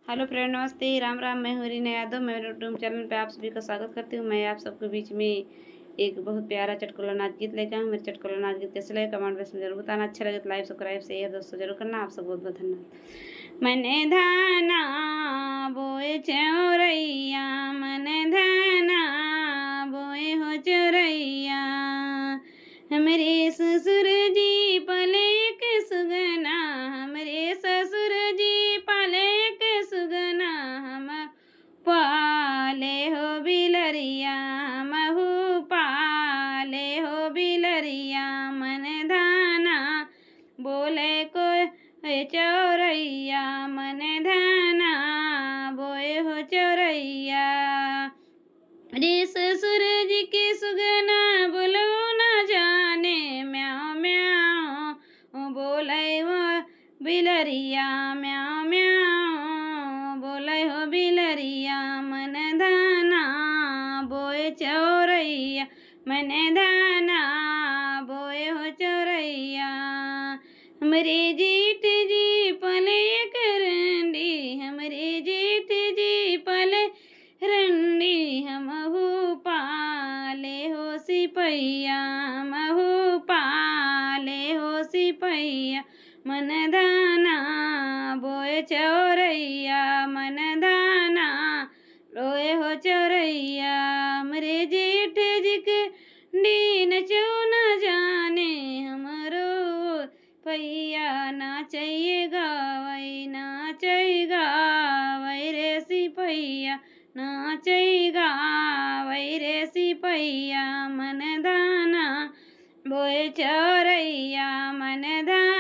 Hello friend, नमस्ते, राम राम। मैं हूँ रीना यादव। मेरे यूट्यूब चैनल पे आप सभी का स्वागत करती हूँ। मैं आप सबके बीच में एक बहुत प्यारा चटकुला नाच गीत लेकर हूँ। मेरे चटकुला नाच गीत कैसे लगे कमेंट बॉक्स में जरूर बताना। अच्छा लगे तो लाइक सब्सक्राइब शेयर दोस्तों जरूर करना। आप सब बहुत बहुत धन्यवाद। मने धाना बोए चौरैया, मने धाना बोए हो चौरैया, हमरे ससुर जी पले के सुगना, हमरे ससुर जी पले के सुगना, हम पाले हो बिलरिया, महू पाले हो बिलरिया, मन धाना बोले को चौरैया, मन धाना बोए हो चौरैया, रे ससुर जी के सुगना बोलो न जाने, म्याओ म्याओ बोले हो बिलरिया, म्याओ म्याओ बोले हो बिलरिया, मन धाना बोए चौरैया, मन धाना बोए हो चौरैया, हमरे जेठ जी पले करंडी, हमरे जेठ जी पले रंडी, हमहू पाले हो सिपैया, हमहू पाले हो सिपैया, मन धाना बोए चौरैया, मन धाना रोए हो चौरैया, हमरे जेठ जी के दीन चौ न जाने, हमरो पैया नाचैये गावै, नाचै गावै रे सिपैया, नाचै गावै रे सिपैया, मन धाना बोए चौरैया, मन धाना